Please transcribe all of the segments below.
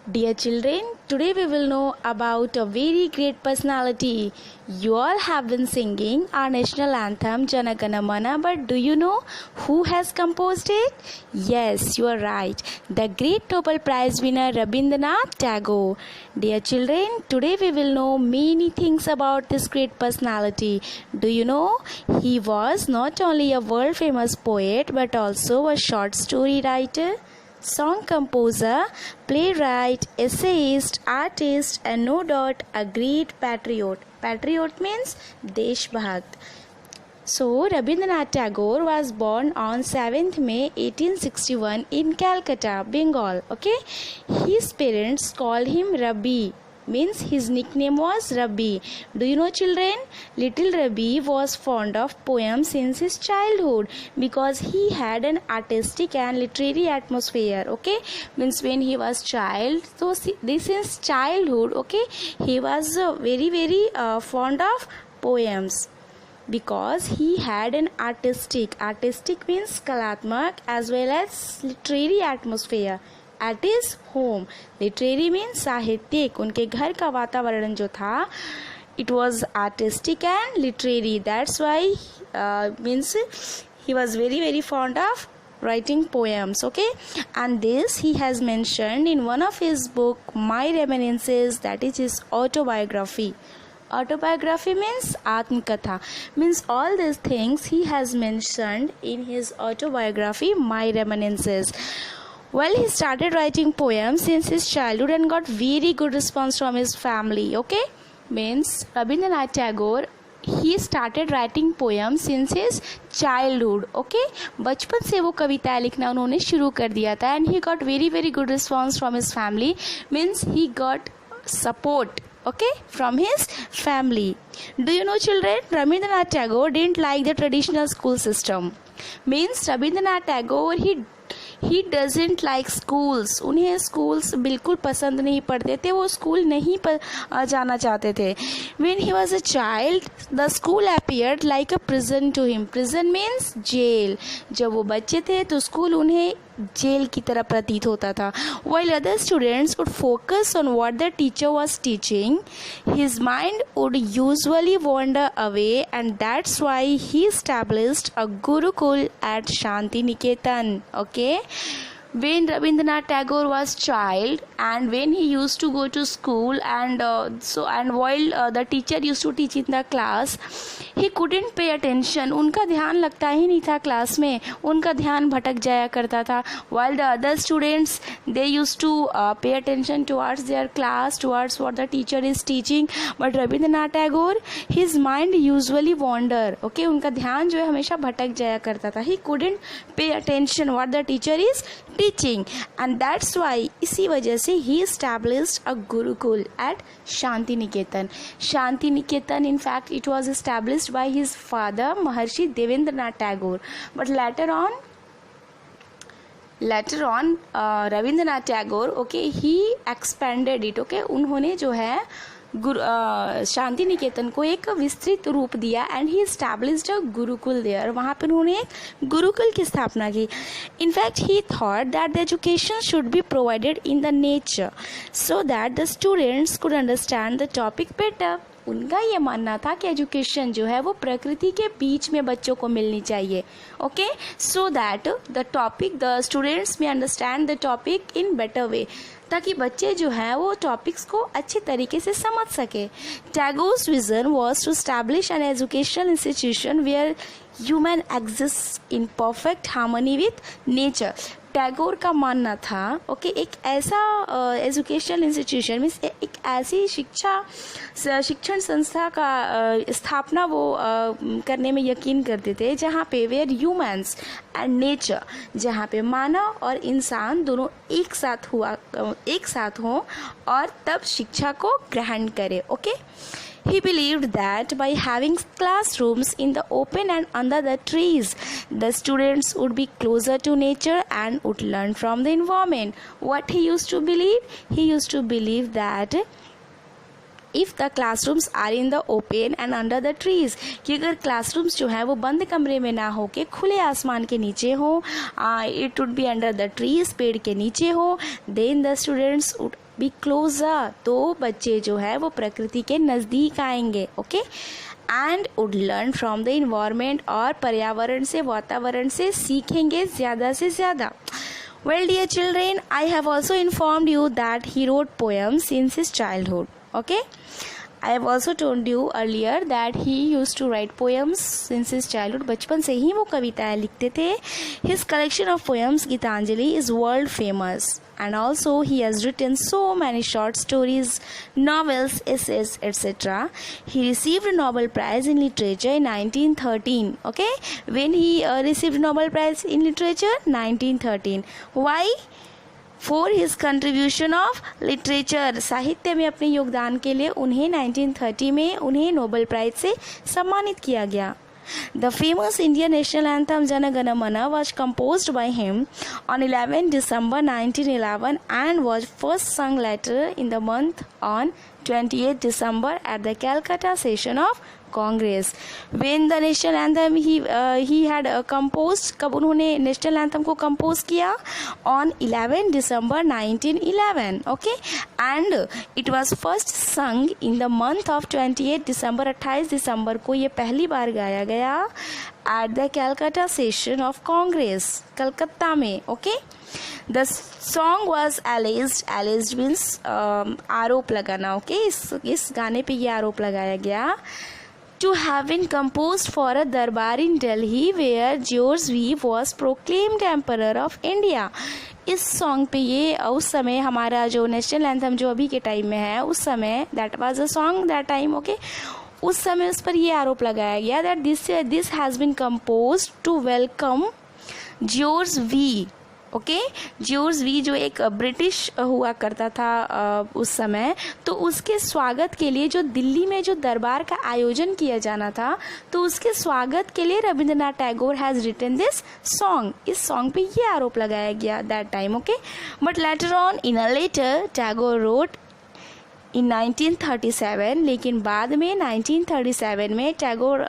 Dear children, today we will know about a very great personality. You all have been singing our national anthem Jana Gana Mana, but do you know who has composed it? Yes, you are right. The great Nobel Prize winner Rabindranath Tagore. Dear children, today we will know many things about this great personality. Do you know? He was not only a world famous poet but also a short story writer, song composer, playwright, essayist, artist, and no doubt a great patriot. Patriot means Deshbhakt. So, Rabindranath Tagore was born on 7th May 1861 in Calcutta, Bengal. Okay, his parents called him Rabi. Means his nickname was Rabi. Do you know, children? Little Rabi was fond of poems since his childhood because he had an artistic and literary atmosphere. Okay, means when he was child, so this is childhood. Okay, he was very fond of poems because he had an artistic means kalatmak as well as literary atmosphere at his home. Literary means साहित्यिक, उनके घर का वातावरण जो था it was artistic and literary. That's why means he was very fond of writing poems. Okay, and this he has mentioned in one of his book My Reminiscences, that is his autobiography. Autobiography means Atmakatha, means all these things he has mentioned in his autobiography My Reminiscences. Well, he started writing poems since his childhood and got very good response from his family. Okay, means Rabindranath Tagore he started writing poems since his childhood. Okay, बचपन से वो कविताएं लिखना उन्होंने शुरू कर दिया था and he got very good response from his family. Means he got support. Okay, from his family. Do you know, children, Rabindranath Tagore didn't like the traditional school system. Means Rabindranath Tagore he doesn't like schools. उन्हें schools बिल्कुल पसंद नहीं पड़ते थे, वो school नहीं जाना चाहते थे. When he was a child, the school appeared like a prison to him. Prison means jail. जब वो बच्चे थे तो school उन्हें जेल की तरह प्रतीत होता था. While other students could focus on what the teacher was teaching, his mind would usually wander away, and that's why he established a Gurukul at Shanti Niketan. Okay, when Rabindranath Tagore was child and when he used to go to school and while the teacher used to teach in the class, he couldn't pay attention. उनका ध्यान लगता ही नहीं था class में, उनका ध्यान भटक जाया करता था. While the other students they used to pay attention towards their class, towards what the teacher is teaching, but Rabindranath Tagore his mind usually wander. Okay, उनका ध्यान जो है हमेशा भटक जाया करता था. He couldn't pay attention what the teacher is teaching, and that's why इसी वजह से he established a Gurukul at Shanti Niketan. Shanti Niketan, in fact, it was established by his father Maharshi Devendranath Tagore, but later on Rabindranath Tagore, okay, he expanded it. Okay, उन्होंने जो है शांति निकेतन को एक विस्तृत रूप दिया and he established a gurukul there. वहाँ पर उन्होंने एक गुरुकुल की स्थापना की. In fact he thought that the education should be provided in the nature so that the students could understand the topic better. उनका ये मानना था कि एजुकेशन जो है वो प्रकृति के बीच में बच्चों को मिलनी चाहिए. Okay, so that the students में understand the topic in better way, ताकि बच्चे जो हैं वो टॉपिक्स को अच्छे तरीके से समझ सके. Tagore's vision was to establish an educational institution where human exist in perfect harmony with nature. Tagore का मानना था ओके एक ऐसा एजुकेशनल इंस्टीट्यूशन मीन्स एक ऐसी शिक्षण संस्था का स्थापना वो करने में यकीन करते थे जहाँ पे वेयर ह्यूमन्स एंड नेचर, जहाँ पे मानव और इंसान दोनों एक साथ हों और तब शिक्षा को ग्रहण करें. Okay, he believed that by having classrooms in the open and under the trees, the students would be closer to nature and would learn from the environment. What he used to believe? He used to believe that if the classrooms are in the open and under the trees, कि अगर classrooms जो है वो बंद कमरे में ना हो के खुले आसमान के नीचे हो, it would be under the trees, पेड़ के नीचे हो, then the students would be closer, तो बच्चे जो है वो प्रकृति के नज़दीक आएंगे, okay, and would learn from the environment, और पर्यावरण से, वातावरण से सीखेंगे ज़्यादा से ज़्यादा. Well, dear children, I have also informed you that he wrote poems since his childhood. Okay? I have also told you earlier that he used to write poems since his childhood. बचपन से ही वो कविताएं लिखते थे. His collection of poems, Gitanjali, is world famous. And also he has written so many short stories, novels, essays, etc. He received a Nobel Prize in Literature in 1913. Okay? When he received Nobel Prize in Literature? 1913. Why? For his contribution of literature. साहित्य में अपने योगदान के लिए उन्हें 1930 में उन्हें Nobel prize से सम्मानित किया गया. The famous Indian national anthem Jana Gana Mana was composed by him on 11 December 1911 and was first sung later in the month on 28 December at the Calcutta session of Congress. When the national anthem he had composed, कब उन्होंने national anthem को compose किया? On 11 December 1911. Okay, and it was first sung in the month of 28 December. 28 दिसंबर को ये पहली बार गाया गया at the Calcutta session of Congress, Calcutta में. Okay. The song was alleged. Alleged means आरोप लगाना. Okay, इस गाने पे ये आरोप लगाया गया to have been composed for a darbar in Delhi where George V was proclaimed Emperor of India. इस सॉन्ग पे ये उस समय हमारा जो नेशनल एंथम जो अभी के टाइम में है, उस समय that was a song that time. Okay, उस समय उस पर ये आरोप लगाया गया that this has been composed to welcome George V. Okay, George V जो एक ब्रिटिश हुआ करता था उस समय, तो उसके स्वागत के लिए जो दिल्ली में जो दरबार का आयोजन किया जाना था, तो उसके स्वागत के लिए Rabindranath Tagore has written this song. इस सॉन्ग पे ये आरोप लगाया गया that time. Okay, but later on in a letter Tagore wrote in 1937, लेकिन बाद में 1937 में टैगोर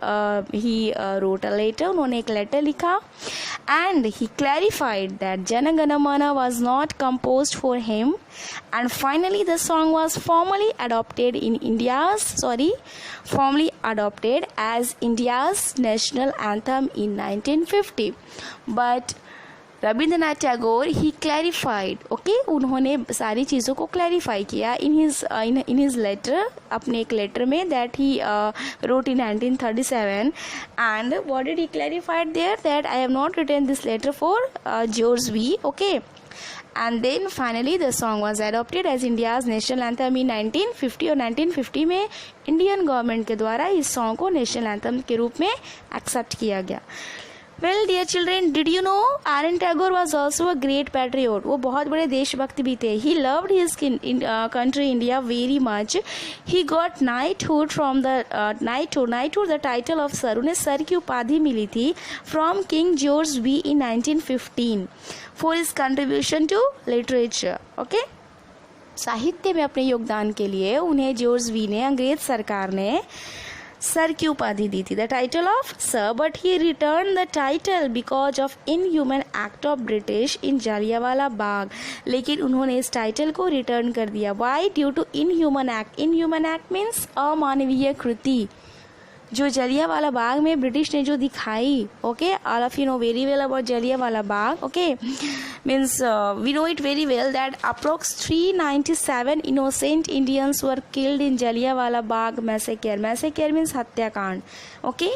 ही रोट अ लेटर, उन्होंने एक लेटर लिखा and he clarified that Jana Gana Mana was not composed for him, and finally the song was formally adopted as India's national anthem in 1950. But Rabindranath Tagore he clarified. Okay, उन्होंने सारी चीज़ों को clarify किया in his letter, अपने एक letter में that he wrote in 1937. And what did he clarified there that I have not written this letter for George V. Okay, and then finally the song was adopted as India's national anthem in 1950. और 1950 में Indian government के द्वारा इस song को national anthem के रूप में accept किया गया. Well, dear children, did you know R.N. Tagore was also a great patriot? वो बहुत बड़े देशभक्त भी थे. He loved his country India very much. He got knighthood from the knighthood the title of sir. उन्हें sir की उपाधि मिली थी from King George V in 1915 for his contribution to literature. Okay? साहित्य में अपने योगदान के लिए उन्हें जॉर्ज वी ने, अंग्रेज सरकार ने सर की उपाधि दी थी, the title of sir. But he return the title because of inhuman act of British in Jallianwala Bagh. लेकिन उन्होंने इस टाइटल को रिटर्न कर दिया. Why? Due to inhuman act. Inhuman act means अमानवीय कृति जो जलियांवाला बाग में ब्रिटिश ने जो दिखाई. Okay, all of you know very well about Jallianwala Bagh. Okay, means we know it very well that approx 397 innocent Indians were killed in Jallianwala Bagh massacre. Massacre means हत्याकांड. Okay,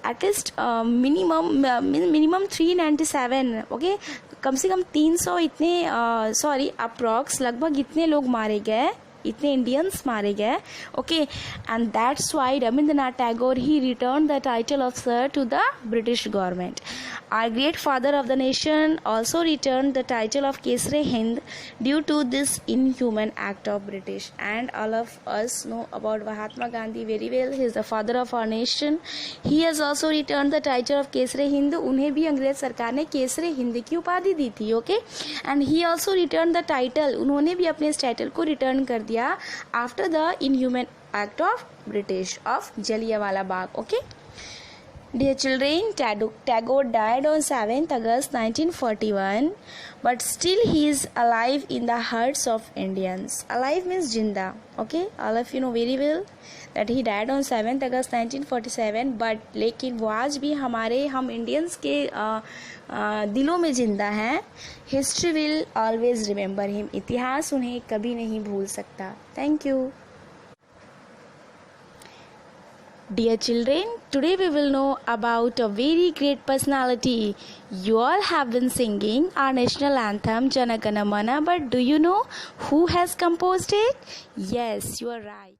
at least minimum 397. Okay, कम से कम 300 इतने approx लगभग इतने लोग मारे गए, इतने इंडियंस मारे गए. Okay, and that's why Rabindranath Tagore he return the title of sir to the British government. Our great father of the nation also returned the title of Kesare Hind due to this inhuman act of British. And all of us know about Mahatma Gandhi very well. He is the father of our nation. He has also returned the title of Kesare Hind. उन्हें भी अंग्रेज सरकार ने केसरे हिंद की उपाधि दी थी. Okay, and he also written the title. उन्होंने भी अपने इस टाइटल को रिटर्न कर दिया after the inhuman act of British of Jallianwala Bagh. Okay. Dear children, Tagore died on 7th August 1941, but still he is alive in the hearts of Indians. Alive means Jinda. Okay, all of you know very well that he died on 7th August 1947, but लेकिन वो आज भी हम Indians के दिलों में जिंदा हैं. History will always remember him. इतिहास उन्हें कभी नहीं भूल सकता. Thank you. Dear children, today we will know about a very great personality. You all have been singing our national anthem Jana Gana Mana, but do you know who has composed it? Yes, you are right.